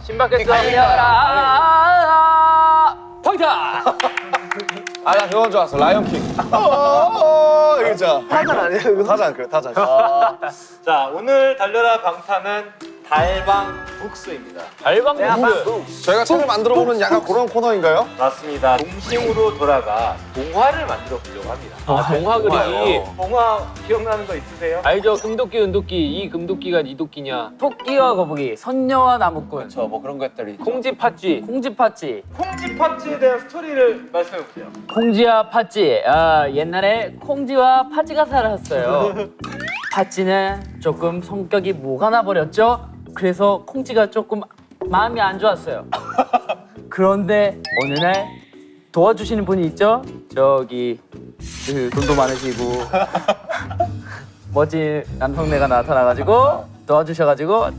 신박했어. 달려라. 포인트. 아, 나 그건 줄 알았어. 라이언킹. 이거죠. 타잔 아니에요? 이거 타잔, 그래, 타잔. 자, 오늘 달려라 방탄은 달방 북스입니다. 달방 북스. 저희가 책을 만들어보는 약간 그런 코너인가요? 맞습니다. 동심으로 돌아가 동화를 만들어 보려고 합니다. 동화 그리기. 동화 기억나는 거 있으세요? 알죠? 금도끼, 은도끼. 이 금도끼가 니 도끼냐? 토끼와 거북이, 선녀와 나무꾼. 저 뭐 그런 것들이 콩쥐 팥쥐. 콩쥐 팥쥐. 콩쥐 팥쥐에 대한 스토리를 말씀해 보세요. 콩쥐와 팥쥐. 옛날에 콩쥐와 팥쥐가 살았어요. 팥쥐는 조금 성격이 뭐가 나버렸죠? 그래서 콩쥐가 조금 마음이 안 좋았어요. 그런데 어느 날 도와주시는 분이 있죠? 저기 그 돈도 많으시고 멋진 남성네가 나타나가지고 도와주셔가지고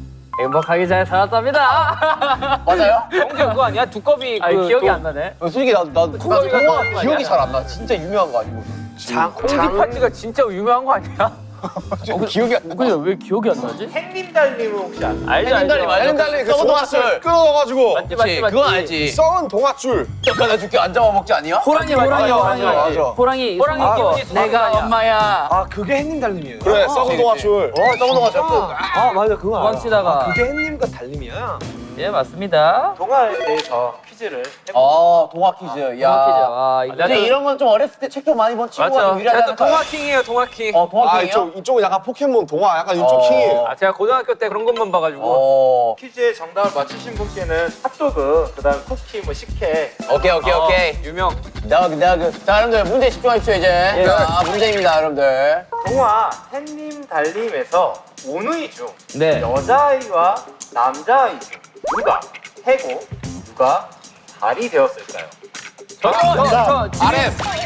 행복하게 잘 살았답니다. 맞아요? 콩쥐 그거 아니야? 두꺼비 아니, 기억이 안 나네. 솔직히 나도 동화 기억이 잘 안 나. 진짜 유명한 거 아니고. 콩쥐 팥쥐가 진짜 유명한 거 아니야? 기억이 안 나. 근데 왜 기억이 안 나지? 햇님달님은 혹시 아세요? 알죠 알죠. 헬렌달리 그 썩은 동화줄 동화줄. 끊어가지고 맞지 그치, 맞지. 그건 알지. 썩은 동화줄. 잠깐 나 줄게 안 잡아먹지 아니야? 호랑이 맞아, 호랑이 맞아. 호랑이 호랑이 기분이 내가 좋아하는 엄마야. 아 그게 햇님 달님이에요? 그래, 썩은 동화줄. 썩은 동화줄. 아 맞아 그거 알아. 도망치다가. 아, 그게 햇님과 달님이야? 예 맞습니다. 동화에 대해서 퀴즈를 해볼게요. 동화 퀴즈. 퀴즈. 야. 아 이거 근데 이런 건 좀 어렸을 때 책도 많이 본 친구가 좀 유리하지 않을까? 동화킹이에요 동화킹. 동화 아, 킹이요? 이쪽은 약간 포켓몬 동화, 약간 이쪽 킹이에요. 아 제가 고등학교 때 그런 것만 봐가지고. 퀴즈의 정답을 맞추신 분께는 핫도그, 그다음 쿠키, 뭐 식혜. 오케이. 유명. 자, 여러분들 문제 집중하십시오 이제. 자, 문제입니다, 여러분들. 동화 햇님 달님에서 오누이 중 네. 여자아이와 남자아이 중 누가 해고, 누가 달이 되었을까요? 저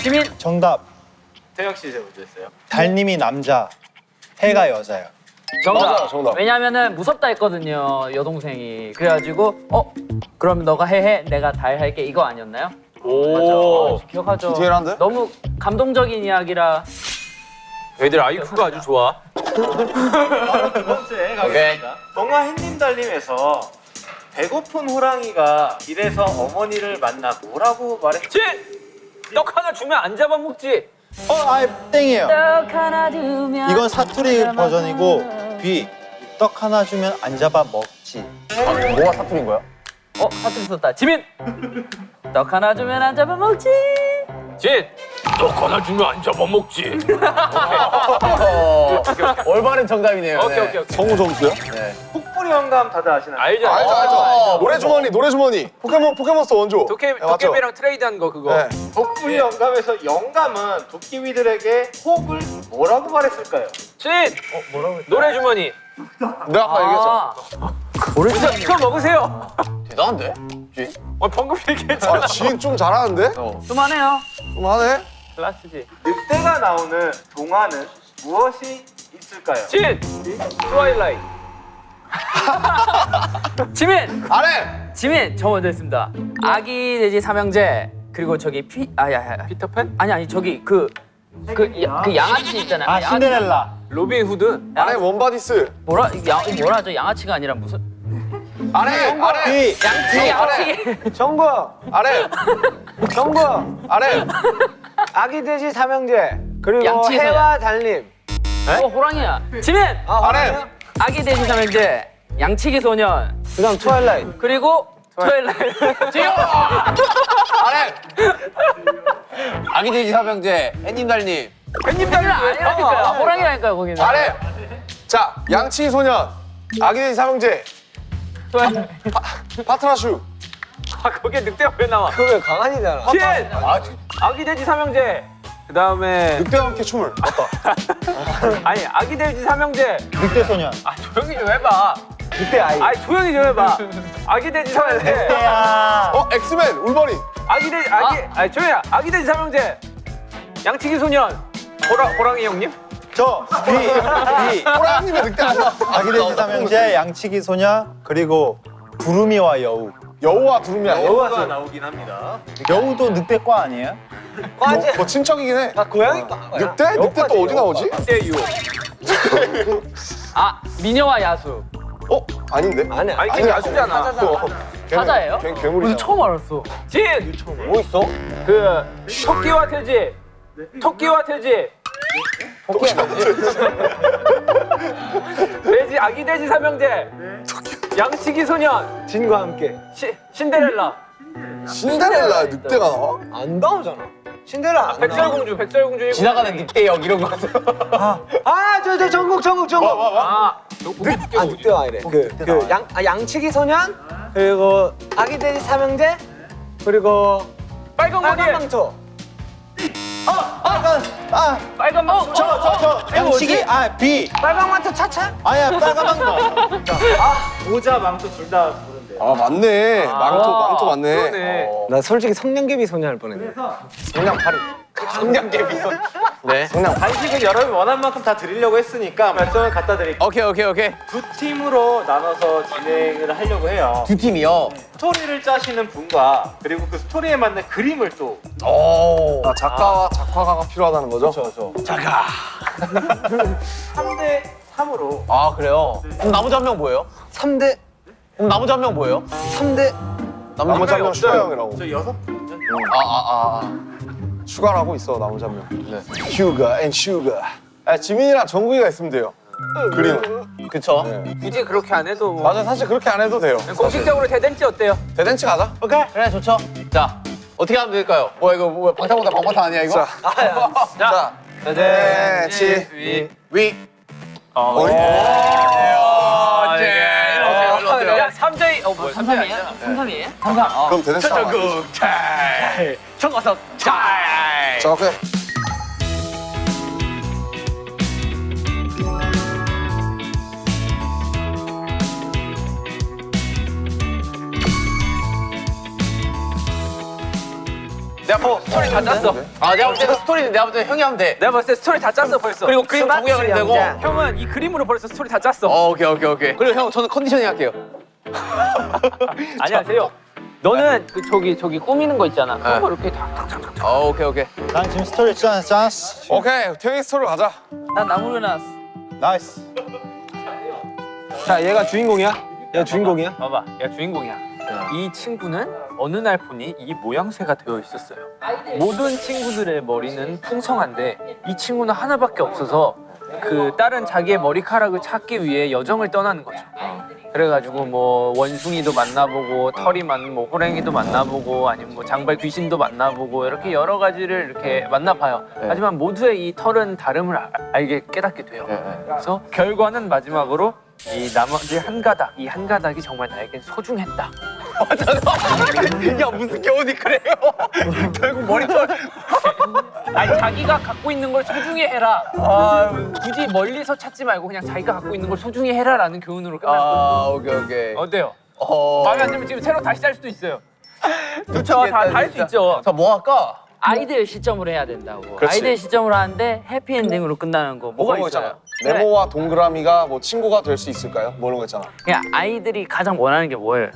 지민. 정답. 태영 씨 이제 문제 있어요. 달님이 남자, 해가 여자요. 정답. 맞아요, 정답. 왜냐면은 무섭다 했거든요 여동생이. 그래가지고 그럼 너가 해 내가 달 할게 이거 아니었나요? 오. 맞아. 기억하죠. 디테일한데? 너무 감동적인 이야기라. 애들 아이큐가 아주 좋아. 두 번째 가겠습니다. 동화 햇님 달님에서 배고픈 호랑이가 길에서 어머니를 만나 뭐라고 말했지? 떡 하나 주면 안 잡아먹지. 아예 땡이에요. 떡 하나 주면. 이건 사투리 버전이고 B. 떡 하나 주면 안 잡아 먹지. 뭐가 사투리인 거야? 사투리 썼다. 지민. 떡 하나 주면 안 잡아먹지. 진. 떡 하나 주면 안 잡아먹지. 올바른 정답이네요. 오케이. 성우 점수요? 폭불이 영감 다들 아시나요? 알죠. 알죠. 노래주머니. 포켓몬스터 원조. 도깨, 네, 맞죠? 도깨비랑 트레이드한 거 그거. 네. 폭불이 영감에서 영감은 도깨비들에게 호흡을 뭐라고 말했을까요? 진. 노래 주머니. 내가 아까 얘기했잖아. 모르겠어. 이거 먹으세요. 대단한데? 방금 얘기했잖아. 지인 좀 잘하는데? 그만해요. 좀 하네? 클라스지. 늑대가 나오는 동화는 무엇이 있을까요? 진. 트와일라이트. 지민. 안 해! 지민. 저 먼저 했습니다. 아기 돼지 삼형제 그리고 저기 피터팬? 아니 저기 그 양아치 있잖아요. 아 신데렐라. 로빈 후드. 안 해, 원바디스. 뭐라죠? 양아치가 아니라 무슨? 안 해! B. 양치기. 정구 안 해! 정구 안 해! 아기 돼지 삼형제 그리고 양치 해와 달님. 호랑이야. 지민. 안 해! 아기 돼지 삼형제 양치기 소년 그다음 트와일라이트. 그리고 트와일라이트. 안 해! 아기 돼지 삼형제, 햇님 달님. 팬님들은 아니라니까요. 호랑이라니까요 거기는. 안 해! 자, 양치 소년, 아기돼지 삼형제, 파트라슈. 거기에 늑대가 왜 나와? 그거 왜 강아지잖아. 진. 아기 돼지 삼형제. 그 다음에 늑대와 함께 춤을. 맞다. 아니 아기 돼지 삼형제. 늑대 소년. 조용히 좀 해봐. 늑대 아이. 아니 조용히 좀 해봐. 아기 돼지 삼형제. 엑스맨 울버린. 아니 조용히 해. 아기 돼지 삼형제. 양치기 소년. 호랑이 형님? 저 B. 호랑이님의 늑대 아니야? 아기돼지 삼형제, 양치기 소녀, 그리고 두루미와 여우. 여우와 두루미 아니야? 여우가 나오긴 합니다. 여우도 늑대과 아니에요? 과제. 뭐 친척이긴 해. 아 고양이 과. 늑대? 늑대 또 어디 나오지? 늑대유. 아 미녀와 야수. 아닌데? 아니야. 아니 걔 야수잖아. 사자예요? 걔 괴물이잖아. 처음 알았어. 진. 뭐 있어? 그 토끼와 돼지. 토끼와 돼지. 돼지 아기 돼지 삼형제. 양치기 소년. 진과 함께. 신데렐라. 신데렐라 늑대가 나와? 안 나오잖아. 신데렐라 안 나와. 백설공주. 지나가는 늑대역 이런 거. 저 전국. 아, 늑대가 아니래. 양치기 소년 그리고 아기 돼지 삼형제 그리고 빨간 머리. 빨간 망토. 빨간 망토. 저 양치기 B. 빨간 망토 차차. 아니야 빨간 망토. 모자 망토 둘 다 부른대. 아 맞네. 망토 맞네. 그러네. 나 솔직히 성냥개비 소녀 할 뻔했네. 성냥개비 손. 네. 간식은 여러분이 원하는 만큼 다 드리려고 했으니까 말씀을 갖다 드릴게요. 오케이. 두 팀으로 나눠서 진행을 하려고 해요. 두 팀이요. 스토리를 짜시는 분과 그리고 그 스토리에 맞는 그림을 또 오. 아, 작가와 작화가가 필요하다는 거죠? 3대 3으로 아 그래요? 그럼 나머지 한 명 뭐예요? 3대 그럼 나머지 한 명 뭐예요? 3대 나머지 한 명 슈가 형이라고. 저 6분 슈가라고 있어 나머지 한 명. 슈가 앤 슈가. 지민이랑 정국이가 있으면 돼요. 그림은. 그쵸? 굳이 그렇게 안 해도 뭐 맞아 사실 그렇게 안 해도 돼요. 공식적으로 대댄지 어때요? 대댄치 가자. 그래 좋죠. 자 어떻게 하면 될까요? 뭐야 이거 뭐야 방탄보다 방탄 아니야 이거? 자. 대댄치. 위. 야 3대 뭐야 3-3이에요? 3-3이에요? 그럼 대댄치 가자. 청어석 잘. 자 오케이. 내가 뭐 스토리 다 짰어. 아 내가 볼 때는 스토리는 내가 볼 때 형이 하면 돼. 내가 봤을 때 스토리 다 짰어 벌써. 그리고 그림 정국이가 그리면 되고. 형은 이 그림으로 벌써 스토리 다 짰어. 오케이. 그리고 형 저는 컨디셔닝 할게요. 안녕하세요. 너는 그 저기 꾸미는 거 있잖아. 그거 네. 이렇게 탁탁탁탁. 오케이. 난 지금 스토리 짰어. 오케이 태영이 스토리로 가자. 난 나무를 놨어. 나이스. 자 얘가 주인공이야? 얘가 주인공이야? 봐봐, 얘가 주인공이야. 이 친구는 어느 날 보니 이 모양새가 되어 있었어요. 모든 친구들의 머리는 풍성한데 이 친구는 하나밖에 없어서 그 다른 자기의 머리카락을 찾기 위해 여정을 떠나는 거죠. 그래가지고 뭐 원숭이도 만나보고 털이 많은 뭐 호랭이도 만나보고 아니면 뭐 장발 귀신도 만나보고 이렇게 여러 가지를 이렇게 만나봐요. 하지만 모두의 이 털은 다름을 알게 깨닫게 돼요. 그래서 결과는 마지막으로 이 나머지 이 한 가닥이 정말 나에겐 소중했다. 야 무슨 겨우니 그래요? 결국 머리털. 아니 자기가 갖고 있는 걸 소중히 해라. 굳이 멀리서 찾지 말고 그냥 자기가 갖고 있는 걸 소중히 해라라는 교훈으로 끝났거든요. 오케이. 어때요? 마음에 안 들면 지금 새로 다시 짤 수도 있어요. 그렇죠. 다 할 수 있죠. 자 뭐 할까? 아이들 시점으로 해야 된다고. 그렇지. 아이들 시점으로 하는데 해피엔딩으로 끝나는 거 뭐가 그런 거 있어요? 있잖아. 네모와 동그라미가 뭐 친구가 될 수 있을까요? 뭐 이런 거 있잖아. 그냥 아이들이 가장 원하는 게 뭐예요?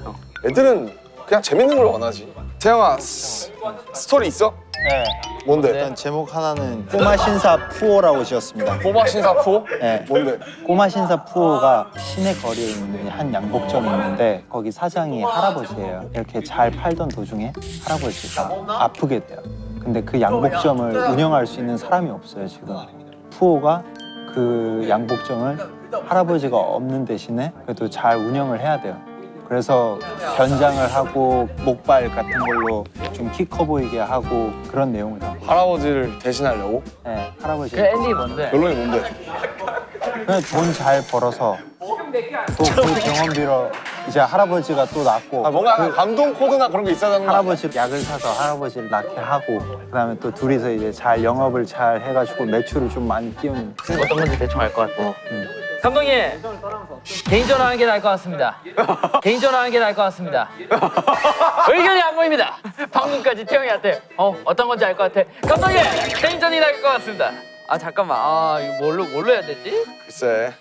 애들은 그냥 재밌는 걸 원하지. 태영아 스토리 있어? 네. 뭔데? 일단 제목 하나는 꼬마 신사 푸오라고 지었습니다. 꼬마 신사포? 네. 뭔데? 꼬마 신사 푸오가 시내 거리에 있는 한 양복점이 있는데 거기 사장이 할아버지예요. 이렇게 잘 팔던 도중에 할아버지가 아프게 돼요. 근데 그 양복점을 운영할 수 있는 사람이 없어요 지금. 푸오가 그 양복점을 할아버지가 없는 대신에 그래도 잘 운영을 해야 돼요. 그래서 변장을 하고 목발 같은 걸로 좀 키 커 보이게 하고 그런 내용을 담고. 할아버지를 대신하려고? 네, 할아버지. 그 엔딩이 뭔데? 결론이 뭔데? 그냥 돈 잘 벌어서 또 그 병원비로 이제 할아버지가 또 낫고 아, 뭔가 감동 코드나 그런 게 있어야 되는 거 아니야? 할아버지 약을 사서 할아버지를 낫게 하고 그다음에 또 둘이서 이제 잘 영업을 잘 해가지고 매출을 좀 많이 띄우는. 어떤 건지 대충 알 것 같아. 감독님 개인전화 하는 게 나을 것 같습니다. 개인전화 하는 게 나을 것 같습니다. 의견이 안 보입니다. 방금까지 태영이한테 어떤 건지 알 것 같아. 감독님 개인전이 나을 것 같습니다. 아 잠깐만 이거 뭘로 해야 되지? 글쎄.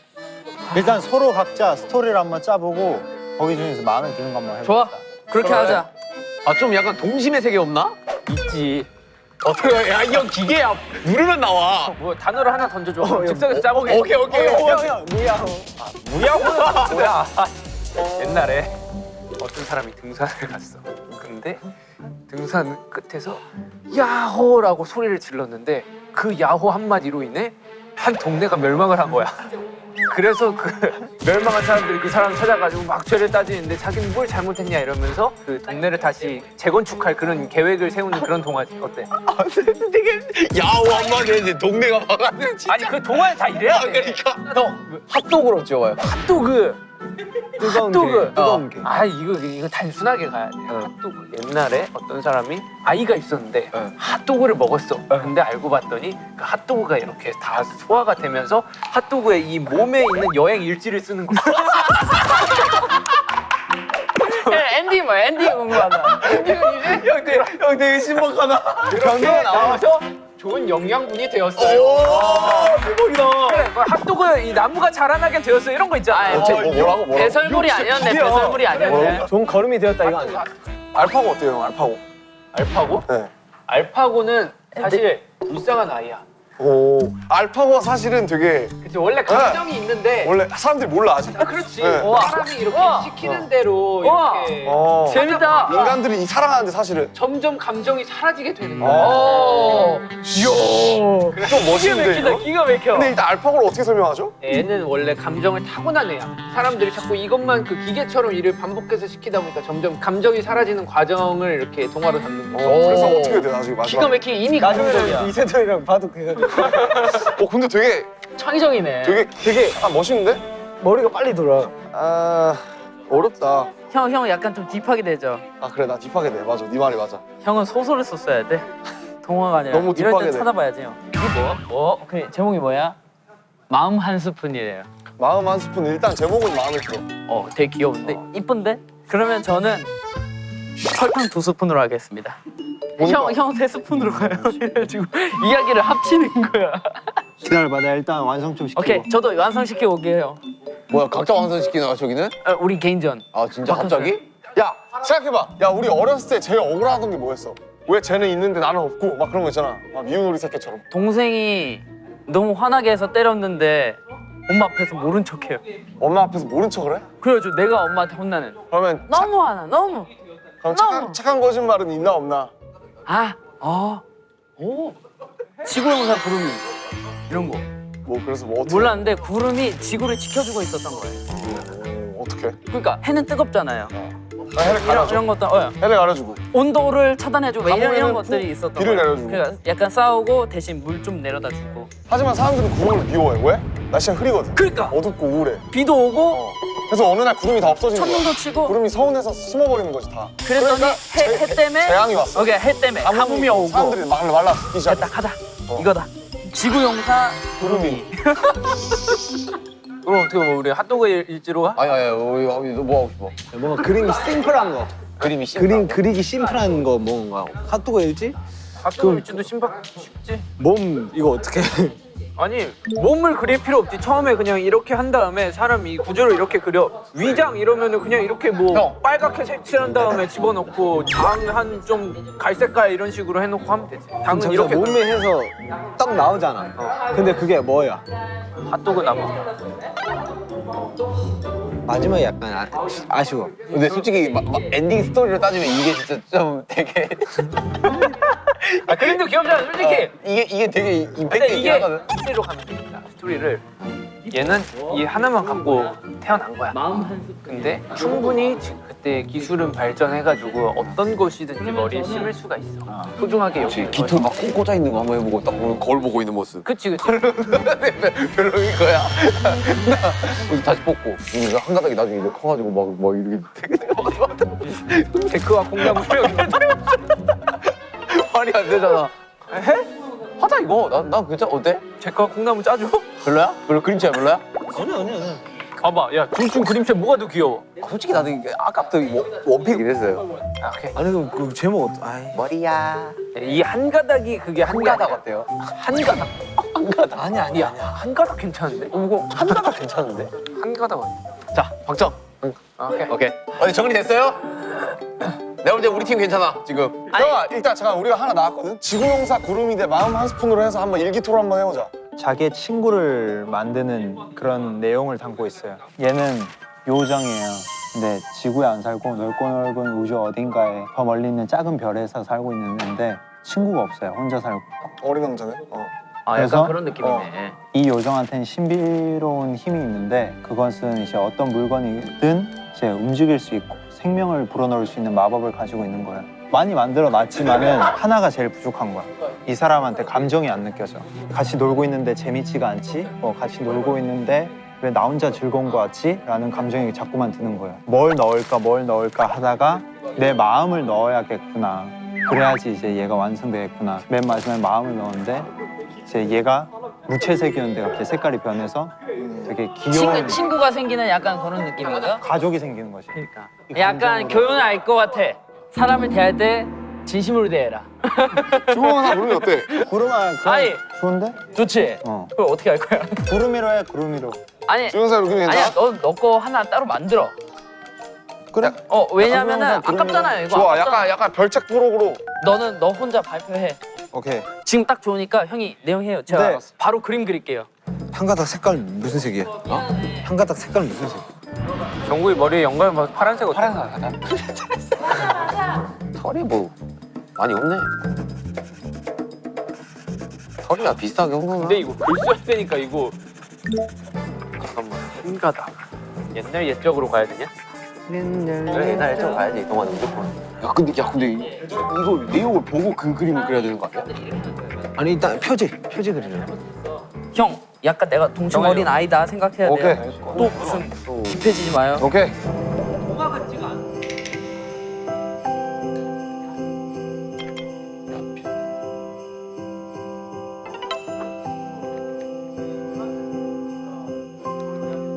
일단 서로 각자 스토리를 한번 짜보고 거기 중에서 마음에 드는 거 한번 해볼까? 좋아 그렇게 하자. 아 좀 약간 동심의 세계 없나? 있지. 어떻게 야 이 형 기계야 누르면 나와. 뭐 단어를 하나 던져줘. 즉석에서 짜보게. 오케이. 무야호는 뭐야? 옛날에 어떤 사람이 등산을 갔어. 근데 등산 끝에서 야호라고 소리를 질렀는데 그 야호 한마디로 인해 한 동네가 멸망을 한 거야. 그래서 그 멸망한 사람들이 그 사람 찾아가지고 막 죄를 따지는데 자기는 뭘 잘못했냐 이러면서 그 동네를 다시 재건축할 그런 계획을 세우는 그런 동화지. 어때? 되게 야호 한마디 했는데 동네가 막았네. 아니 그 동화에 다 이래야 돼. 그러니까 핫도그로 찍어요. 핫도그. 뜨거운 핫도그. 뜨거운 게. 아 이거 단순하게 가야 돼. 핫도그. 옛날에 어떤 사람이 아이가 있었는데 핫도그를 먹었어. 근데 알고 봤더니 그 핫도그가 이렇게 다 소화가 되면서 핫도그의 이 몸에 있는 여행 일지를 쓰는 거야. 엔딩 뭐야? 엔딩 궁금하다. 형 되게 신박하다. 경기가 나와서 좋은 영양분이 되었어요. 대박이다. 그래, 그 핫도그 이 나무가 자라나게 되었어 이런 거 있잖아. 뭐라고? 배설물이 아니었네. 배설물이 아니었네. 좋은 걸음이 되었다 이거 아니야? 알파고 어때요, 형? 알파고. 알파고? 네. 알파고는 사실 불쌍한 아이야. 오. 알파고가 사실은 되게 그치 원래 감정이 있는데 원래 사람들이 몰라 아직. 그렇지. 네. 사람이 이렇게 시키는 대로 우와. 이렇게 재밌다. 인간들이 이 사랑하는데 사실은 점점 감정이 사라지게 되는 거야. 좀 멋있는데. 이거? 기가 막혀. 근데 일단 알파고를 어떻게 설명하죠? 애는 원래 감정을 타고난 애야. 사람들이 자꾸 이것만 그 기계처럼 일을 반복해서 시키다 보니까 점점 감정이 사라지는 과정을 이렇게 동화로 담는 거야. 그래서 어떻게 돼 나중에 기가 마지막? 막히게 이미 감정이야. 이세돌이랑 봐도 그냥 근데 되게 창의적이네. 되게 멋있는데? 머리가 빨리 돌아. 아 어렵다. 형 약간 좀 딥하게 되죠. 아 그래 나 딥하게 돼. 맞아 네 말이 맞아. 형은 소설을 썼어야 돼. 동화가 아니라. 너무 이럴 딥하게 때 돼. 찾아봐야지 형. 이게 뭐? 그 제목이 뭐야? 마음 한 스푼이래요. 마음 한 스푼 일단 제목은 마음에 들어. 되게 귀여운데 이쁜데? 그러면 저는 설탕 2스푼으로 하겠습니다. 뭔가? 형 3스푼으로 가요. 이래가지고 이야기를 합치는 거야. 기다려봐, 내가 일단 완성 좀 시키고. 오케이, 저도 완성시켜 올게요. 뭐야 각자 완성시키는 거야 저기는? 우리 개인전. 아 진짜 갑자기? 야 생각해봐. 야 우리 어렸을 때 제일 억울하던 게 뭐였어? 왜 쟤는 있는데 나는 없고 막 그런 거 있잖아. 막 미운 우리 새끼처럼. 동생이 너무 화나게 해서 때렸는데 엄마 앞에서 모른 척해요. 엄마 앞에서 모른 척을 해? 그래가지고 내가 엄마한테 혼나는. 그러면 너무 화나, 너무. 그럼 너무. 착한 거짓말은 있나 없나? 지구용사 구름이 이런 거 뭐 그래서 뭐 어떻게? 몰랐는데 구름이 지구를 지켜주고 있었던 거예요. 어떻게? 그러니까 해는 뜨겁잖아요. 해를 가려줘. 이런 것도 해를 가려주고. 온도를 차단해주고 이런 가뭄에는 것들이 있었던 비를 거예요. 내려주고. 그러니까 약간 싸우고 대신 물 좀 내려다 주고. 하지만 사람들은 구름을 미워해. 왜? 날씨가 흐리거든. 그러니까 어둡고 우울해. 비도 오고 그래서 어느 날 구름이 다 없어진 거야. 천둥도 치고 구름이 서운해서 숨어버리는 거지 다. 그랬더니 해 때문에 재앙이 왔어. 오케이, 해 때문에 가뭄이 오고. 사람들이 말라 죽기 시작해. 됐다 가자. 이거다. 지구용사 구름이. 그럼 어떻게 뭐 우리 핫도그 일지로 가? 아니 우리 너뭐 하고 싶어? 뭔가 그림이 심플한 거. 그림이 심플한 그림 그리기 심플한 거 뭔가. 핫도그 일지? 핫도그 일지도 신박 쉽지. 몸 이거 어떻게? 아니 몸을 그릴 필요 없지. 처음에 그냥 이렇게 한 다음에 사람 이 구조를 이렇게 그려. 위장 이러면은 그냥 이렇게 뭐 형. 빨갛게 색칠한 다음에 집어넣고 장 한 좀 갈색깔 이런 식으로 해놓고 하면 되지. 당은 이렇게 몸에 해서 딱 나오잖아. 근데 그게 뭐야? 핫도그 나무. 마지막에 약간 아쉬워. 근데 솔직히 엔딩 스토리로 따지면 이게 진짜 좀 되게 그림도 귀엽잖아 솔직히. 이게 되게 임팩트 근데 있긴 이게 하거든. 스토리로 가면 됩니다. 스토리를 얘는 이 하나만 갖고 태어난 거야. 근데 충분히 그때 기술은 발전해가지고 어떤 것이든지 머리에 심을 수가 있어. 소중하게 여기는 깃털 막 꽂아 있는 거 한번 해보고 딱 거울 보고 있는 모습. 그치. 별로인 거야. 그래서 다시 뽑고 이거 한 가닥이 나중에 이제 커가지고 막 이렇게 되게 데크와 공나무 말이 안 되잖아. 해? 하자 이거. 난 괜찮아. 어때? 데크와 콩나무 짜줘? 별로야? 별로 그림체야 별로야? 봐봐, 야, 둘 중 그림체 뭐가 더 귀여워? 솔직히 나도 이게 아까부터 원픽 이랬어요. 아, 오케이. 아니 그 제목 머리야. 이 한 가닥이 그게 한 한가닥 가닥. 어때요? 한 가닥. 한 가닥. 아니야. 한 가닥 괜찮은데? 이거 한가닥 괜찮은데? 한 가닥 아니야. 자, 박정. 오케이. 오케이. 어디 정리됐어요? 내가 볼 때 우리 팀 괜찮아, 지금. 형아 일단 잠깐 우리가 하나 나왔거든. 지구용사 구름이 대 마음 한 스푼으로 해서 한번 일기토론 한번 해보자. 자기의 친구를 만드는 그런 내용을 담고 있어요. 얘는 요정이에요. 근데 지구에 안 살고 넓고 넓은 우주 어딘가에 더 멀리 있는 작은 별에서 살고 있는데 친구가 없어요. 혼자 살고. 어린 왕자네. 아, 그래서? 약간 그런 느낌이네. 이 요정한테는 신비로운 힘이 있는데 그것은 이제 어떤 물건이든 이제 움직일 수 있고 생명을 불어넣을 수 있는 마법을 가지고 있는 거예요. 많이 만들어 놨지만은 하나가 제일 부족한 거야. 이 사람한테 감정이 안 느껴져. 같이 놀고 있는데 재밌지가 않지? 같이 놀고 있는데 왜 나 혼자 즐거운 거 같지? 라는 감정이 자꾸만 드는 거예요. 뭘 넣을까 하다가 내 마음을 넣어야겠구나. 그래야지 이제 얘가 완성되겠구나. 맨 마지막에 마음을 넣었는데 이제 얘가 무채색이었는데 갑자기 색깔이 변해서 되게 귀여운 친구가 생기는 약간 그런 느낌인가요? 가족이 생기는 거지. 그러니까. 약간 교훈을 알 것 같아. 사람을 대할 때 진심으로 대해라. 지구용사 구름이 어때? 구름아, 아니. 좋은데? 좋지? 그걸 어떻게 할 거야? 구름이로 해, 구름이로. 아니, 지구용사 구름이 아니야. 괜찮아? 너 거 하나 따로 만들어. 그래? 왜냐면은 구름이로. 아깝잖아요. 이거 좋아. 아깝잖아. 약간 별책 프로그로. 너 혼자 발표해. 오케이. 지금 딱 좋으니까 형이 내용해요. 제가 네. 바로 그림 그릴게요. 한 가닥 색깔 무슨 색이야? 한 가닥 색깔 무슨 색? 정국이 머리에 연관 뭐 파란색 어때? 털이 뭐 많이 없네. 털이야 비슷하게 온 거나. 근데 이거 글 써야 되니까 이거 잠깐만 한 가닥. 옛날 옛적으로 가야 되냐? 그래 옛날에 좀 가야지 동안 무조건. 야 근데 이거 내용을 보고 그 그림을 그려야 되는 거 아니야? 아니 일단 표지 그리려. 형, 약간 내가 동충 정해요. 어린 아이다 생각해야 오케이. 돼요. 또 무슨 딥해지지 마요. 오케이.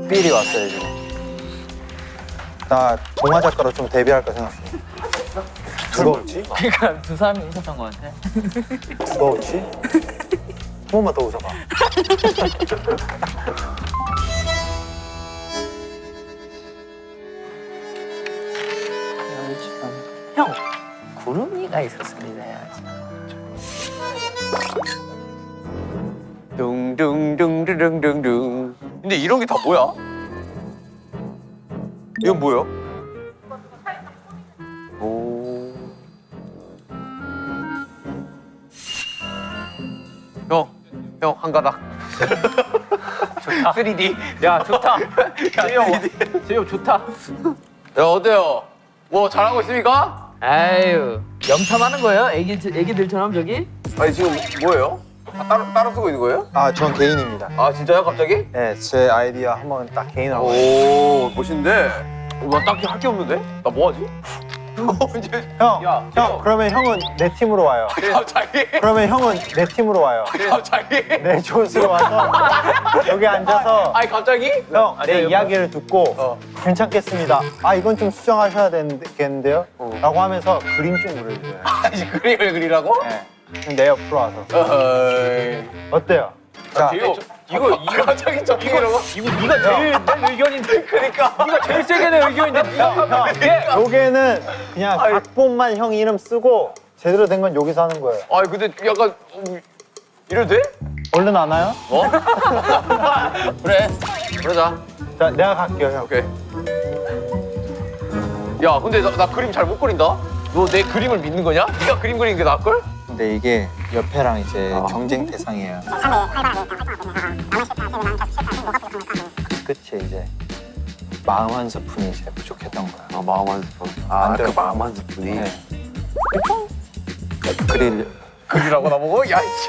필이 왔어요, 지금. 나 동화 작가로 좀 데뷔할까 생각 중이야. 누가 웃지? 그러니까 두 사람이 웃었던 것 같아. 누가 웃지? 한 번만 더 웃어봐. 형, 구름이가 있었습니다. 둥둥둥둥둥둥. 근데 이런 게 다 뭐야? 이건 뭐야? 오. 형 한 가닥. 좋다. 3D. 야 좋다. 제이홉 좋다. 야 어때요? 뭐 잘하고 있습니까? 아유, 염탐하는 거예요? 애기들처럼 저기? 아니 지금 뭐예요? 따로 쓰고 있는 거예요? 아, 전 개인입니다. 아 진짜요 갑자기? 네, 제 아이디어 한번 딱 개인하고. 오 멋있는데. 나 딱히 할 게 없는데? 나 뭐하지? 형, 그러면 형은 내 팀으로 와요. 갑자기? 그러면 형은 내 팀으로 와요. 갑자기? 내 조수로 와서 여기 앉아서 아니 갑자기? 형, 내 이야기를 듣고 괜찮겠습니다. 아, 이건 좀 수정하셔야 되겠는데요? 라고 하면서 그림 좀 그려줘요. 다시 그림을 그리라고? 네. 내 옆으로 와서. 어이. 어때요? 자, 제이홉 이거 갑자기 저기로 이거 네가 제일 내 의견인데. 그러니까. 네가 제일 세게 내 의견인데. 형, 요게는 그냥 각본만 형 이름 쓰고 제대로 된 건 여기서 하는 거예요. 아니 근데 약간 이래도 돼? 얼른 안 와요? 어? 그래 그러자. 자, 내가 갈게요, 형. 오케이. 야 근데 나 그림 잘 못 그린다? 너 내 그림을 믿는 거냐? 네가 그림 그리는 게 나을걸? 근데 이게 옆에랑 이제 경쟁 대상이에요. 끝이 이제 마음 한 스푼이 이제 부족했던 거야. 아 마음 한 스푼. 안 그 들어. 마음 한 스푼이. 네. 그릴 그리라고 나보고? 야 씨.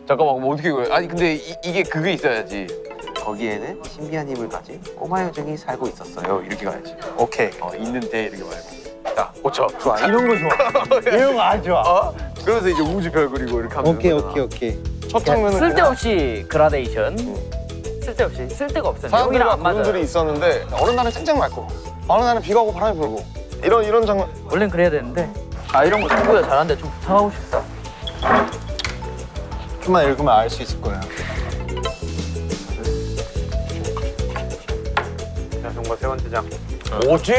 잠깐만 뭐 어떻게 그래? 아니 근데 이게 그게 있어야지. 거기에는 신비한 힘을 가진 꼬마 요정이 살고 있었어요. 이렇게 가야지. 오케이. 있는데 이렇게 말고. 자 고쳐. 좋아. 이런 거 좋아. 이런 거 아주 좋아. 어? 그러면서 이제 우주별 그리고 이렇게 하면 오케이, 되는 거잖아. 오케이, 오케이. 첫 장면은 쓸데없이 그라데이션. 쓸데없이 쓸데가 없어요. 사람들과 여기랑 안 맞아요. 구름들이 있었는데 어느 날은 쨍쨍 맑고 어느 날은 비가 오고 바람이 불고 이런 장면. 원래는 그래야 되는데 이런 거 친구가 잘하는데 좀 부탁하고 싶다. 좀만 읽으면 알 수 있을 거예요. 자, 정말 세 번째 장. 뭐지?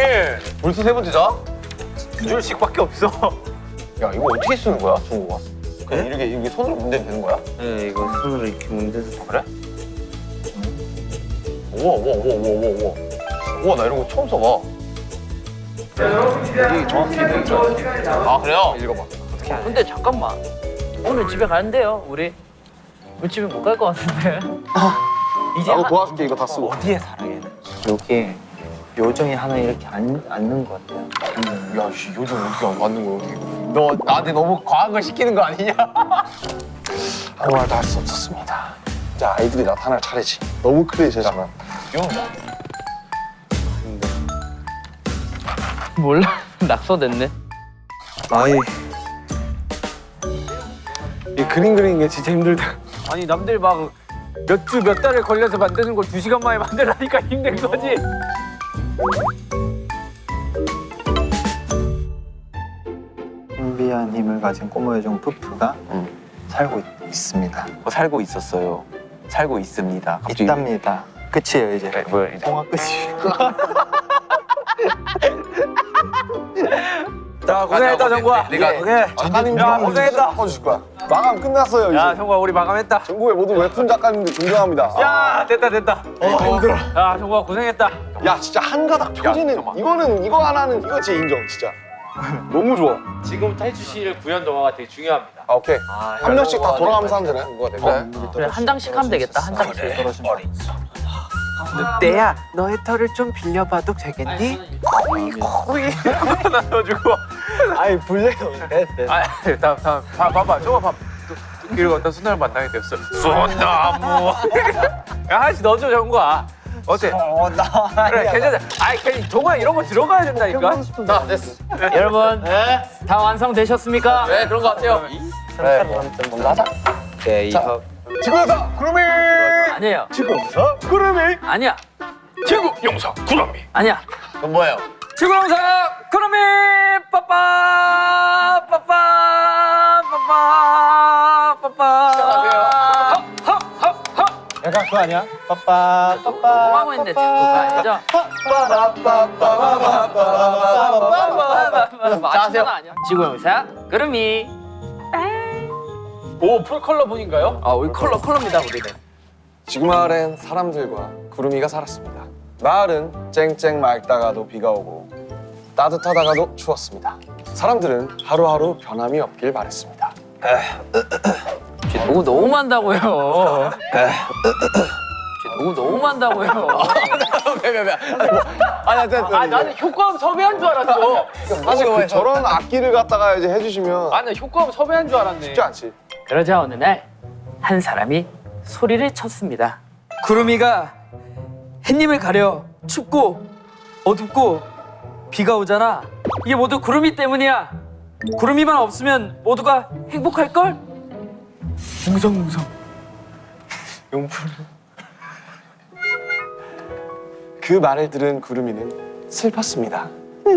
벌써 세 번째 자? 두 줄씩밖에 없어. 야 이거 어떻게 쓰는 거야 중국어? 그냥 이렇게 손으로 문대면 되는 거야? 네, 이거 손으로 이렇게 문대서 그래? 우와 우와 나 이런 거 처음 써봐. 이게 정확히 돼 있죠. 아 그래요? 읽어봐. 근데 잠깐만. 오늘 집에 가는데요, 우리 집에 못 갈 것 같은데. 이제 나도 도와줄게 이거 다 쓰고. 어디에 살아 얘는? 여기에 요정이 하나 이렇게 앉는 것 같아요. 야, 씨, 요즘 어떻게 맞는 거야, 여기? 너 나한테 너무 과한 걸 시키는 거 아니냐? 아무 말도 할 수 없었습니다. 자, 아이들이 나타날 차례지. 너무 클리셰지만. 몰라. 낙서됐네. 아이, 이 그림 그리는 게 진짜 힘들다. 아니 남들 막 몇 주 몇 달을 걸려서 만드는 걸 2시간 만에 만들라니까 힘든 거지. 신비한 힘을 가진 꼬마 요정 푸푸가 살고 있습니다. 살고 있었어요. 살고 있습니다. 있답니다. 끝이에요 이제. 네, 뭐야 이제. 동화 끝이. 자, 고생했다 정구야. 내가 작가님 야, 좀 고생했다. 바꿔주실 거야. 마감 끝났어요 야, 이제. 정구야 우리 마감했다. 전국의 모든 웹툰 작가님들 존경합니다. 야, 됐다. 힘들어. 야, 정구야 고생했다. 야 진짜 한 가닥 표지는 이거 하나는 이거 진짜 인정 진짜. 너무 좋아. 지금부터 해주실 구현 동화가 되게 중요합니다. 아, 오케이. 한 명씩 다 돌아가면서 하면 되네. 그래. 그래, 한 장씩 하면 되겠다. 한 장씩. 늑대야, 너의 털을 좀 빌려봐도 되겠니? 코이 나눠주고. 아이 불려요. 아, 다음 봐봐, 저거 봐. 길을 걷다 순나를 만나게 됐어. 순나무. 야, 하나씩 넣어줘 정구야. 어때? 그래, 괜찮아. 아이, 괜히 동화 이런 거 들어가야 된다니까. 자, 됐어. 여러분, 다 완성되셨습니까? 네, 그런 거 같아요. 그래, 먼저 하자. 네, 이거 지구에서 구름이. 아니에요. 지구에서 구름이. 아니야. 지구 용사 구름이. 아니야. 그건 뭐예요? 지구영사 구름이 빠빠 빠빠 빠빠 빠빠. 약간 그거 아니야? 빠빠 빠빠. 뭐라고 했는데 자꾸가 아니죠? 하세요. 아니야. 지구영사 구름이. 오, 풀컬러 분인가요? 우리 컬러입니다 우리는. 지구 마을엔 사람들과 구름이가 살았습니다. 마을은 쨍쨍 맑다가도 비가 오고 따뜻하다가도 추웠습니다. 사람들은 하루하루 변함이 없길 바랬습니다. 너무 너무한다고요. 너무한다고요. 나는 효과음 섭외한 줄 알았어. 사실 저런 악기를 갖다가 이제 해주시면 나는 효과음 섭외한 줄 알았네. 쉽지 않지. 그러자 어느 날 한 사람이 소리를 쳤습니다. 구름이가 햇님을 가려 춥고 어둡고 비가 오잖아. 이게 모두 구름이 때문이야. 구름이만 없으면 모두가 행복할걸? 웅성웅성. 그 말을 들은 구름이는 슬펐습니다.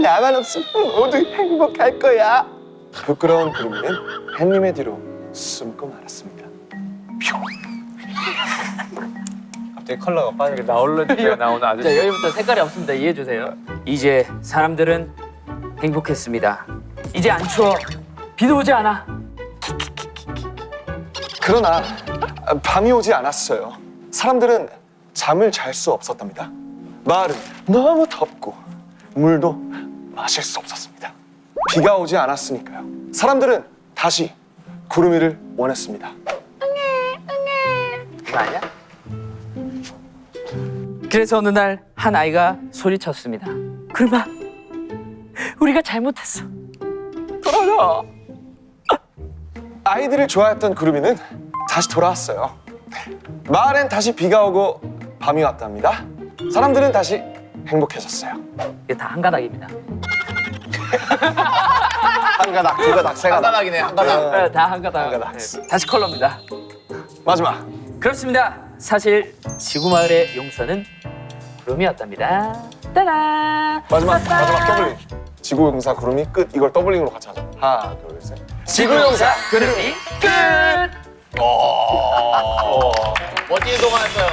나만 없으면 모두 행복할 거야. 부끄러운 구름이는 햇님의 뒤로 숨고 말았습니다. 갑자기 컬러가 빠져. 나오는 아저씨. 자, 여기부터 색깔이 없습니다. 이해해 주세요. 이제 사람들은 행복했습니다. 이제 안 추워. 비도 오지 않아. 그러나 밤이 오지 않았어요. 사람들은 잠을 잘 수 없었답니다. 마을은 너무 덥고 물도 마실 수 없었습니다. 비가 오지 않았으니까요. 사람들은 다시 구름이를 원했습니다. 그거 아니야? 그래서 어느 날 한 아이가 소리쳤습니다. 구름아, 우리가 잘못했어. 돌아가. 아이들을 좋아했던 구름이는 다시 돌아왔어요. 마을엔 다시 비가 오고 밤이 왔답니다. 사람들은 다시 행복해졌어요. 이게 다 한 가닥입니다. 한 가닥, 두 가닥, 세 가닥. 간단하긴 해, 한 가닥. 다 한 가닥. 한 가닥. 다시 컬러입니다. 마지막. 그렇습니다. 사실 지구마을의 용서는 구름이었답니다. 따란. 마지막 더블링. 지구용사 구름이 끝. 이걸 더블링으로 같이 하자. 하나, 둘, 셋. 지구용사 구름이 끝. 멋진 동화였어요.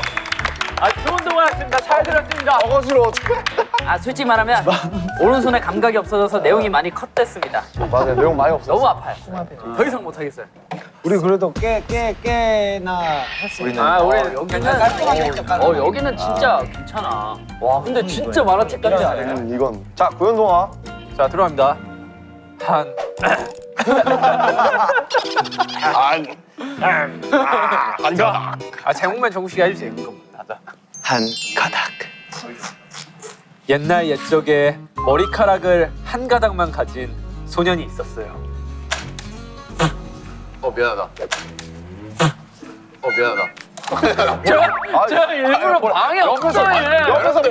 아 좋은 동화였습니다. 잘 들었습니다. 어거지로 어떡해. 아 솔직히 말하면 오른손에 감각이 없어져서 내용이 많이 컷됐습니다. 맞아요. 내용 많이 없어. 너무 아파요. 더 이상 못하겠어요. 우리 그래도 꽤나 했어요. 아 우리 여기는 여기는 진짜 괜찮아. 와 근데 진짜 만화책 같지 않아요? 이건 자 구연동화. 자 들어갑니다. 한 제목만 정국씨가 해주세요. 한 가닥. 옛날 옛적에 머리카락을 한 가닥만 가진 소년이 있었어요. 미안하다. 미안하다. 제가 일부러 방해 없어요. 옆에서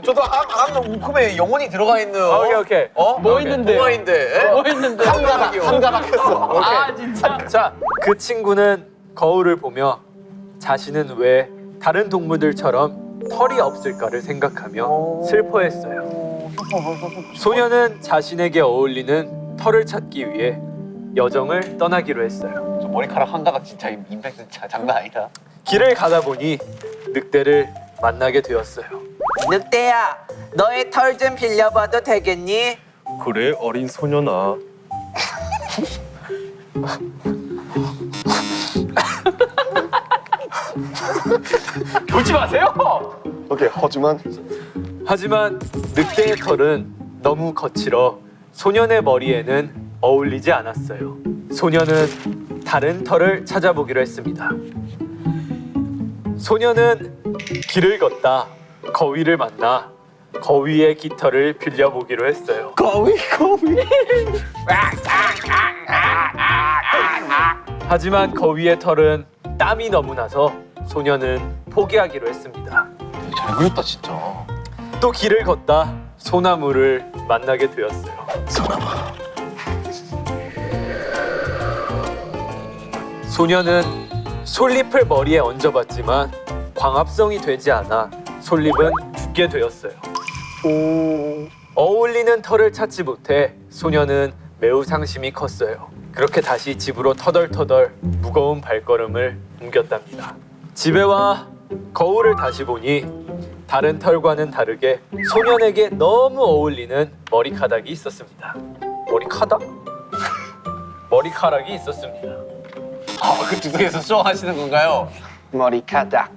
저도 한 움큼에 영혼이 들어가 있는. 오케이. 뭐 있는데? 뭐 있는데? 뭐 있는데? 한 가닥 했어. 아 진짜. 자, 그 친구는 거울을 보며 자신은 왜 다른 동물들처럼 털이 없을까를 생각하며 슬퍼했어요. 소녀는 자신에게 어울리는 털을 찾기 위해 여정을 떠나기로 했어요. 저 머리카락 한 가닥 진짜 임팩트 장난 아니다. 길을 가다 보니 늑대를 만나게 되었어요. 늑대야, 너의 털 좀 빌려봐도 되겠니? 그래 어린 소년아. 울지 마세요. 오케이. 하지만 늑대의 털은 너무 거칠어 소년의 머리에는 어울리지 않았어요. 소년은 다른 털을 찾아보기로 했습니다. 소년은 길을 걷다 거위를 만나 거위의 깃털을 빌려보기로 했어요. 거위. 하지만 거위의 털은 땀이 너무 나서 소년은 포기하기로 했습니다. 잘 그렸다 진짜. 또 길을 걷다 소나무를 만나게 되었어요. 소년은 솔잎을 머리에 얹어봤지만 광합성이 되지 않아 솔잎은 죽게 되었어요. 어울리는 털을 찾지 못해 소년은 매우 상심이 컸어요. 그렇게 다시 집으로 터덜터덜 무거운 발걸음을 옮겼답니다. 집에 와 거울을 다시 보니 다른 털과는 다르게 소년에게 너무 어울리는 머리카락이 있었습니다. 머리카락? 머리카락이 있었습니다. 그 주석에서 수정하시는 건가요? 머리카락.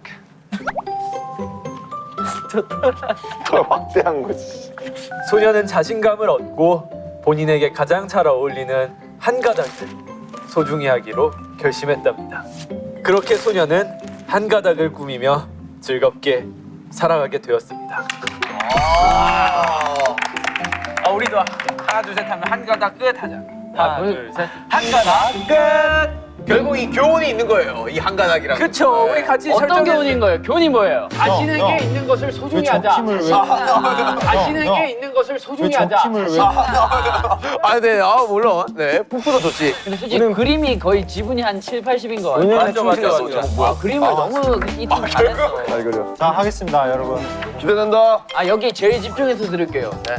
더 막대한 거지. 소년은 자신감을 얻고 본인에게 가장 잘 어울리는 한 가닥을 소중히 하기로 결심했답니다. 그렇게 소년은 한 가닥을 꾸미며 즐겁게 살아가게 되었습니다. 우리도 하나 둘 셋 하면 한 가닥 끝 하자. 하나 둘 셋. 한 가닥 끝. 결국 이 교훈이 있는 거예요. 이 한 가닥이랑. 그쵸. 우리 같이 어떤 설정해. 교훈인 거예요? 교훈이 뭐예요? 자신에게 형. 있는 것을 소중히 왜 적팀을 왜? 자신에게 있는 것을 소중히 왜 적팀을 왜? 네, 물론. 네, 푹푸도 좋지. 근데 솔직히 그림이 거의 지분이 한 7, 80인 거 같아요. 맞아. 그림을 너무 이팀 잘했어. 잘 그려. 자 하겠습니다, 여러분. 기대된다. 아 여기 제일 집중해서 들을게요. 네.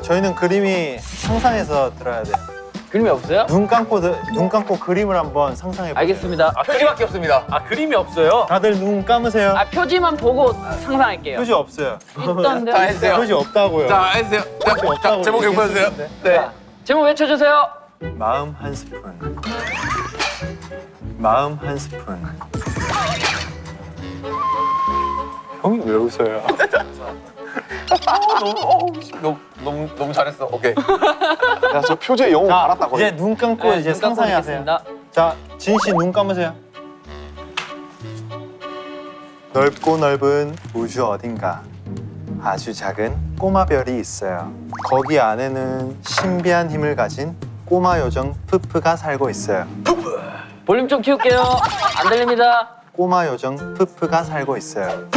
저희는 그림이 상상해서 들어야 돼요. 그림이 없어요? 눈 감고 그림을 한번 상상해 보세요. 알겠습니다. 표지밖에 없습니다. 그림이 없어요. 다들 눈 감으세요. 표지만 보고 상상할게요. 표지 없어요. 있던데. 다 했어요. 표지 없다고요. 자, 해주세요. 표지 없다고 제목 읽어주세요. 네. 제목 외쳐주세요. 마음 한 스푼. 마음 한 스푼. 형이 왜 웃어요? 너무 잘했어. 오케이. 야, 저 표지의 영웅 알았다 거의. 이제 눈 감고 이제 눈 감고 상상하세요. 있겠습니다. 자, 진 씨 눈 감으세요. 넓고 넓은 우주 어딘가 아주 작은 꼬마 별이 있어요. 거기 안에는 신비한 힘을 가진 꼬마 요정 푸푸가 살고 있어요. 볼륨 좀 키울게요. 안 들립니다. 꼬마 요정 푸푸가 살고 있어요.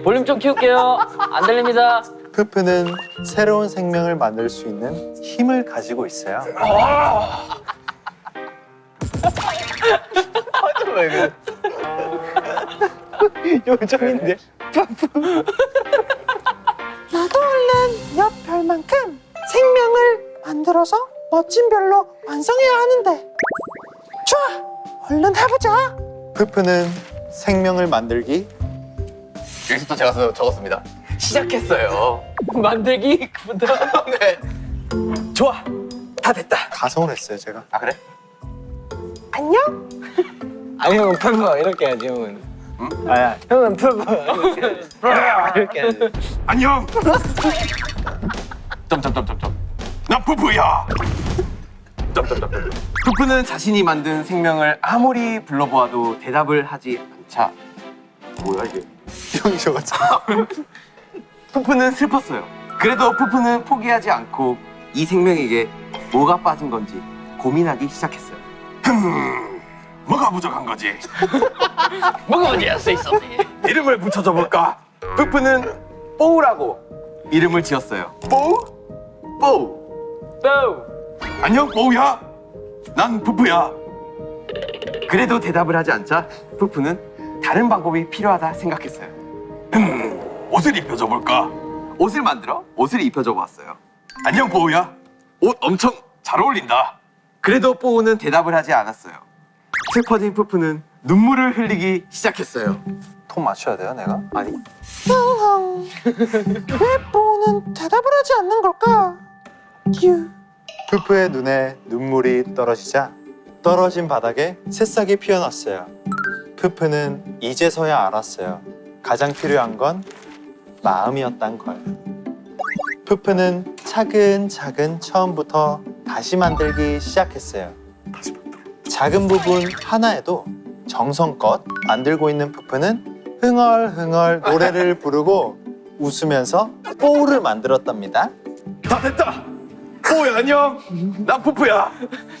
볼륨 좀 키울게요. 안 들립니다. 푸푸는 새로운 생명을 만들 수 있는 힘을 가지고 있어요. 왜 그래? 요정인데. 나도 얼른 옆 별만큼 생명을 만들어서 멋진 별로 완성해야 하는데. 좋아, 얼른 해보자. 푸푸는 생명을 만들기. 여기서부터 제가 적었습니다. 시작했어요. 만들기부터. 네. 좋아, 다 됐다. 가성을 했어요 제가. 아 그래? 안녕. 아니 형은 푸푸 이렇게 해야지 형은. 아야. 형은 푸푸 이렇게 해야지. 안녕. 점점점점점. 나 푸푸야. 점점점점. 푸푸는 자신이 만든 생명을 아무리 불러보아도 대답을 하지 않자. 뭐야 이게? 형이 저거지. 푸푸는 슬펐어요. 그래도 푸푸는 포기하지 않고 이 생명에게 뭐가 빠진 건지 고민하기 시작했어요. 뭐가 부족한 거지? 뭐가 어디야 써 있었네. 이름을 붙여줘 볼까? 푸푸는 뽀우라고 이름을 지었어요. 뽀우? 뽀우. 뽀. 안녕 뽀우야. 난 푸푸야. 그래도 대답을 하지 않자 푸푸는 다른 방법이 필요하다 생각했어요. 옷을 입혀줘 볼까? 옷을 만들어 옷을 입혀줘 보았어요. 안녕 뽀우야. 옷 엄청 잘 어울린다. 그래도 뽀우는 대답을 하지 않았어요. 슬퍼진 푸푸는 눈물을 흘리기 시작했어요. 톤 맞춰야 돼요 내가? 아니, 왜 뽀는 대답을 하지 않는 걸까? 유. 푸푸의 눈에 눈물이 떨어지자 떨어진 바닥에 새싹이 피어났어요. 푸푸는 이제서야 알았어요. 가장 필요한 건 마음이었단 걸. 푸푸는 차근차근 처음부터 다시 만들기 시작했어요. 작은 부분 하나에도 정성껏 만들고 있는 푸푸는 흥얼흥얼 노래를 부르고 웃으면서 뽀우를 만들었답니다. 다 됐다. 뽀우야 안녕. 난 푸푸야.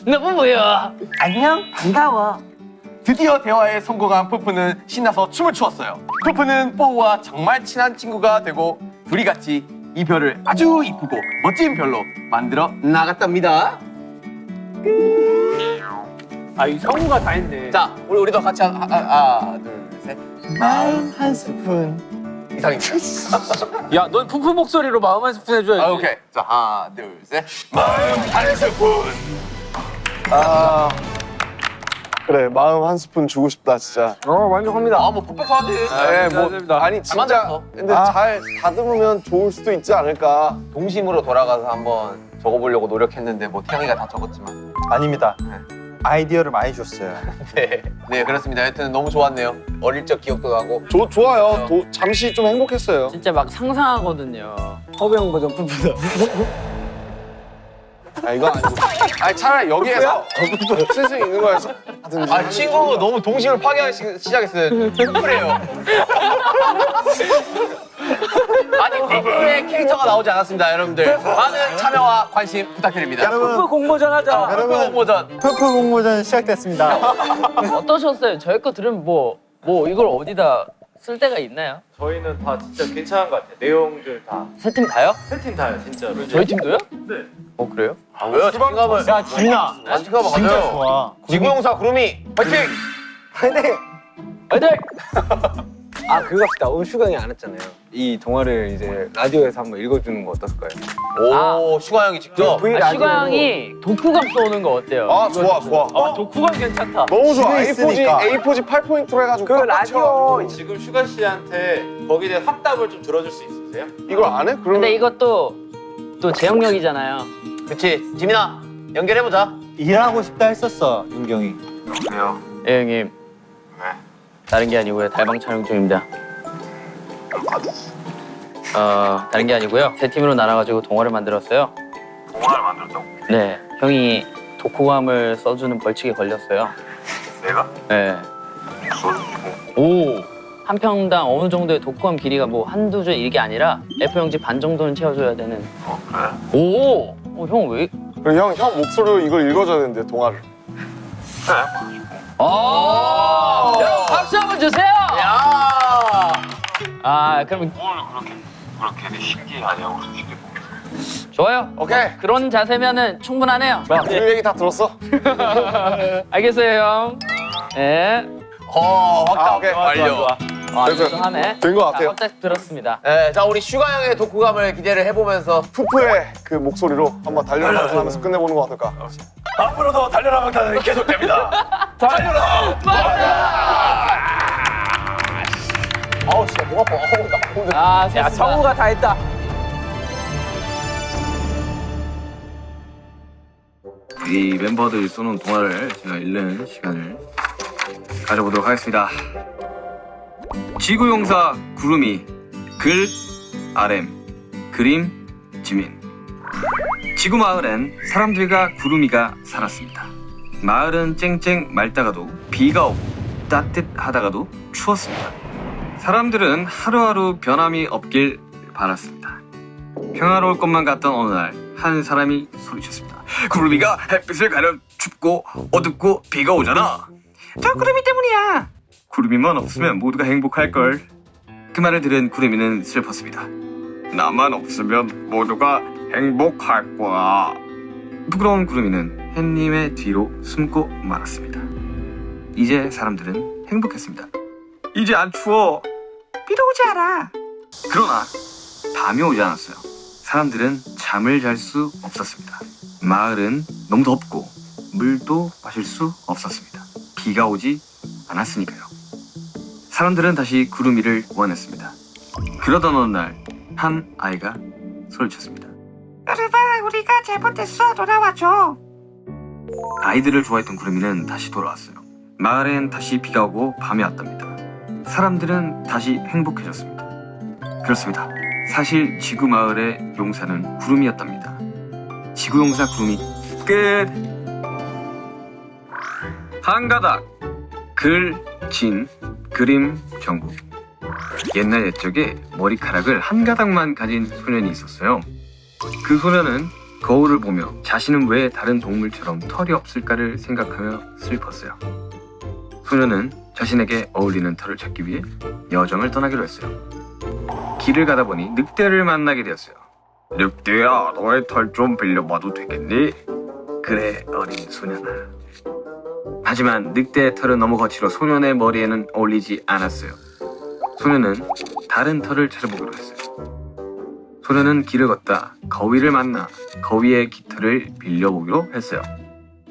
너무 뭐야? 안녕, 반가워. 드디어 대화에 성공한 푸푸는 신나서 춤을 추었어요. 푸푸는 뽀우와 정말 친한 친구가 되고 둘이 같이 이 별을 아주 이쁘고 멋진 별로 만들어 나갔답니다. 아, 이 성우가 다 했네. 자, 우리도 같이 하나, 둘, 셋. 마음 한 스푼. 이상입니다. 야, 넌 푸푸 목소리로 마음 한 스푼 해줘야지. 아, 오케이. 자, 하나, 둘, 셋. 마음 한 스푼. 아 그래 마음 한 스푼 주고 싶다 진짜. 만족합니다. 아, 뭐 풋백하지. 네, 뭐 아니 잘 진짜 만들었어. 근데 잘 다듬으면 좋을 수도 있지 않을까. 동심으로 돌아가서 한번 적어보려고 노력했는데 뭐 태영이가 다 적었지만. 아닙니다. 아이디어를 많이 줬어요. 네, 네 그렇습니다. 하여튼 너무 좋았네요. 어릴 적 기억도 나고. 좋아요. 잠시 좀 행복했어요. 진짜 막 상상하거든요. 허병 버전 푸푸다. 아 이거 아니고. 아니 차라리 여기에서 쓸 수 있는 거에서 하든지. 아 친구 너무 동심을 파괴하기 시작했어요. 푸푸래요. 아직 푸푸의 캐릭터가 나오지 않았습니다, 여러분들. 많은 참여와 관심 부탁드립니다. 푸푸 공모전 하자. 푸푸 공모전. 푸푸 공모전 시작됐습니다. 어떠셨어요? 저희 거 들으면 뭐 이걸 어디다 쓸 데가 있나요? 저희는 다 진짜 괜찮은 것 같아요. 내용들 다. 세 팀 다요? 세 팀 다요 진짜로. 저희 팀도요? 네. 어 그래요? 왜요? 자신감을. 야 지민아, 자신감을 진짜 가져요. 좋아. 지구용사 구름이 화이팅! 화이팅! 아, 그거 합시다. 오늘 슈강이 안 했잖아요. 이 동화를 이제 라디오에서 한번 읽어주는 거 어떨까요? 오, 슈가 형이 직접. 슈가 형이 독후감 써오는 거 어때요? 아 좋아. 독후감 괜찮다. 너무 좋아. 집에 있으니까. A4지 8포인트로 해가지고. 그 꽉 라디오 채워가지고. 지금 슈가 씨한테 거기에 대한 확답을 좀 들어줄 수 있으세요? 이걸 안 해? 그럼 근데 이것도 또 재영역이잖아요. 그치, 지민아 연결해보자. 일하고 싶다 했었어 윤경이. 예 형님. 다른 게 아니고요. 달방 촬영 중입니다. 다른 게 아니고요. 세 팀으로 나눠가지고 동화를 만들었어요. 동화를 만들었다고? 네, 형이 독후감을 써주는 벌칙에 걸렸어요. 내가? 네. 오. 한 평당 어느 정도의 독후감 길이가 뭐 한두 줄 이게 아니라 F0지 반 정도는 채워줘야 되는. 그래? 오. 형 왜? 그리고 형 목소리로 이걸 읽어줘야 되는데 동화를. 여러분 박수 한번 주세요. 야. 아 그럼 그렇게 신기하냐고 솔직히. 좋아요. 오케이. 그런 자세면은 충분하네요. 그 얘기 다 들었어? 알겠어요 형. 네. 확답 오케이. 완료. 좋아. 이것도 하네. 된 것 같아요. 깜짝 들었습니다. 네, 자 우리 슈가 형의 독후감을 기대를 해보면서 푸푸의 그 목소리로 한번 달려라 하면서 끝내보는 거 어떨까? 앞으로도 달려라 방탄은 계속됩니다. 아우 진짜 목 아파. 어우, 나 오늘 아, 야, 성우가 다 했다. 이 멤버들이 쏘는 동화를 제가 읽는 시간을 가져보도록 하겠습니다. 지구용사 구름이 글 RM 그림 지민. 지구 마을엔 사람들과 구름이가 살았습니다. 마을은 쨍쨍 맑다가도 비가 오고 따뜻하다가도 추웠습니다. 사람들은 하루하루 변함이 없길 바랐습니다. 평화로울 것만 같던 어느 날 한 사람이 소리쳤습니다. 구름이가 햇빛을 가려 춥고 어둡고 비가 오잖아. 저 구름이 때문이야. 구름이만 없으면 모두가 행복할걸. 그 말을 들은 구름이는 슬펐습니다. 나만 없으면 모두가 행복할 거야. 부끄러운 구름이는 햇님의 뒤로 숨고 말았습니다. 이제 사람들은 행복했습니다. 이제 안 추워. 비도 오지 않아. 그러나 밤이 오지 않았어요. 사람들은 잠을 잘 수 없었습니다. 마을은 너무 덥고 물도 마실 수 없었습니다. 비가 오지 않았으니까요. 사람들은 다시 구름이를 원했습니다. 그러던 어느 날 한 아이가 소리쳤습니다. 여러분, 우리가 잘못했어. 돌아와줘. 아이들을 좋아했던 구름이는 다시 돌아왔어요. 마을엔 다시 비가 오고 밤이 왔답니다. 사람들은 다시 행복해졌습니다. 그렇습니다. 사실 지구 마을의 용사는 구름이었답니다. 지구용사 구름이 끝. 한가닥 글, 진, 그림, 정국. 옛날 옛적에 머리카락을 한 가닥만 가진 소년이 있었어요. 그 소년은 거울을 보며 자신은 왜 다른 동물처럼 털이 없을까를 생각하며 슬펐어요. 소년은 자신에게 어울리는 털을 찾기 위해 여정을 떠나기로 했어요. 길을 가다 보니 늑대를 만나게 되었어요. 늑대야, 너의 털 좀 빌려봐도 되겠니? 그래, 어린 소년아. 하지만 늑대의 털은 너무 거칠어 소년의 머리에는 어울리지 않았어요. 소년은 다른 털을 찾아보기로 했어요. 소년은 길을 걷다 거위를 만나 거위의 깃털을 빌려보기로 했어요.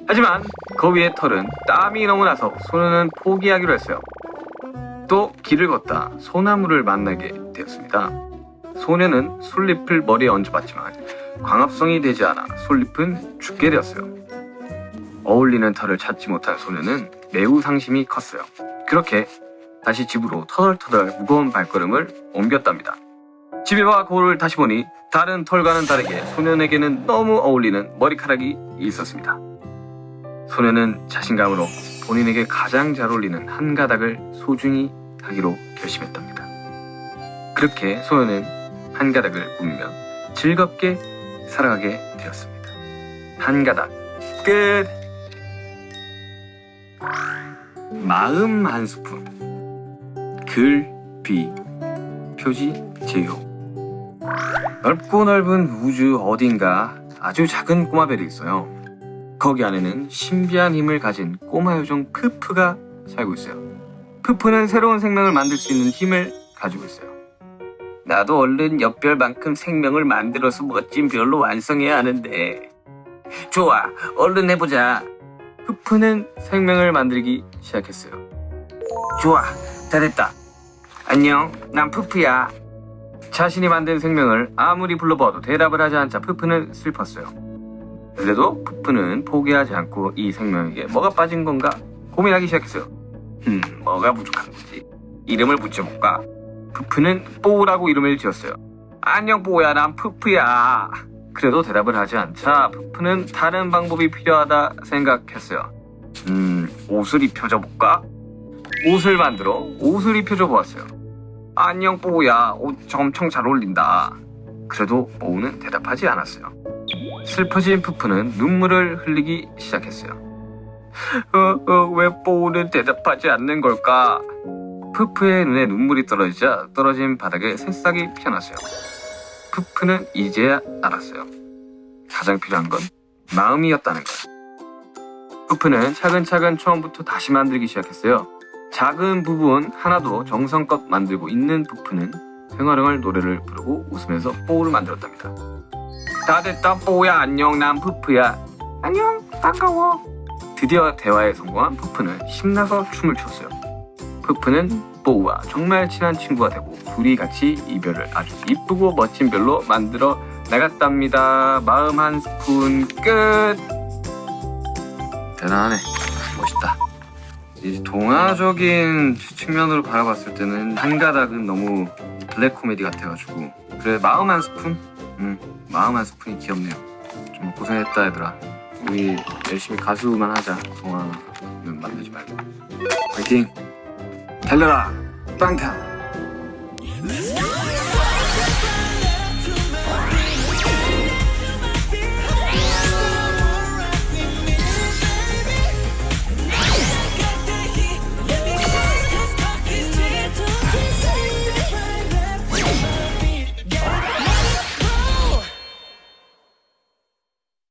하지만 거위의 털은 땀이 너무 나서 소년은 포기하기로 했어요. 또 길을 걷다 소나무를 만나게 되었습니다. 소년은 솔잎을 머리에 얹어봤지만 광합성이 되지 않아 솔잎은 죽게 되었어요. 어울리는 털을 찾지 못한 소년은 매우 상심이 컸어요. 그렇게 다시 집으로 터덜터덜 무거운 발걸음을 옮겼답니다. 집에 와 거울을 다시 보니 다른 털과는 다르게 소년에게는 너무 어울리는 머리카락이 있었습니다. 소년은 자신감으로 본인에게 가장 잘 어울리는 한 가닥을 소중히 하기로 결심했답니다. 그렇게 소년은 한 가닥을 꾸미며 즐겁게 살아가게 되었습니다. 한 가닥 끝. 마음 한 스푼 글, 비, 표지, 제요. 넓고 넓은 우주 어딘가 아주 작은 꼬마벨이 있어요. 거기 안에는 신비한 힘을 가진 꼬마 요정 푸푸가 살고 있어요. 푸푸는 새로운 생명을 만들 수 있는 힘을 가지고 있어요. 나도 얼른 옆별만큼 생명을 만들어서 멋진 별로 완성해야 하는데. 좋아, 얼른 해보자. 푸푸는 생명을 만들기 시작했어요. 좋아, 잘했다. 안녕, 난 푸푸야. 자신이 만든 생명을 아무리 불러봐도 대답을 하지 않자 푸푸는 슬펐어요. 그래도 푸푸는 포기하지 않고 이 생명에게 뭐가 빠진 건가 고민하기 시작했어요. 뭐가 부족한 거지? 이름을 붙여볼까? 푸푸는 뽀우라고 이름을 지었어요. 안녕 뽀우야, 난 푸푸야. 그래도 대답을 하지 않자 푸푸는 다른 방법이 필요하다 생각했어요. 옷을 입혀줘 볼까? 옷을 만들어 옷을 입혀줘 보았어요. 안녕 뽀우야, 옷 엄청 잘 어울린다. 그래도 뽀우는 대답하지 않았어요. 슬퍼진 푸푸는 눈물을 흘리기 시작했어요. 왜 뽀우는 대답하지 않는 걸까? 푸푸의 눈에 눈물이 떨어지자 떨어진 바닥에 새싹이 피어났어요. 푸푸는 이제야 알았어요. 가장 필요한 건 마음이었다는 걸. 푸푸는 차근차근 처음부터 다시 만들기 시작했어요. 작은 부분 하나도 정성껏 만들고 있는 푸푸는 흥얼흥얼 노래를 부르고 웃으면서 뽀우를 만들었답니다. 다 됐다 뽀우야 안녕 난 푸푸야 안녕 반가워. 드디어 대화에 성공한 푸푸는 신나서 춤을 췄어요. 푸푸는 뽀우와 정말 친한 친구가 되고 둘이 같이 이별을 아주 이쁘고 멋진 별로 만들어 나갔답니다. 마음 한 스푼 끝. 대단하네. 멋있다. 이제 동화적인 측면으로 바라봤을 때는 한 가닥은 너무 블랙 코미디 같아가지고 그래 마음 한 스푼? 마음 한 스푼이 귀엽네요. 좀 고생했다 얘들아. 우리 열심히 가수만 하자. 동화는 만들지 말고. 파이팅! 달려라! 빵탕!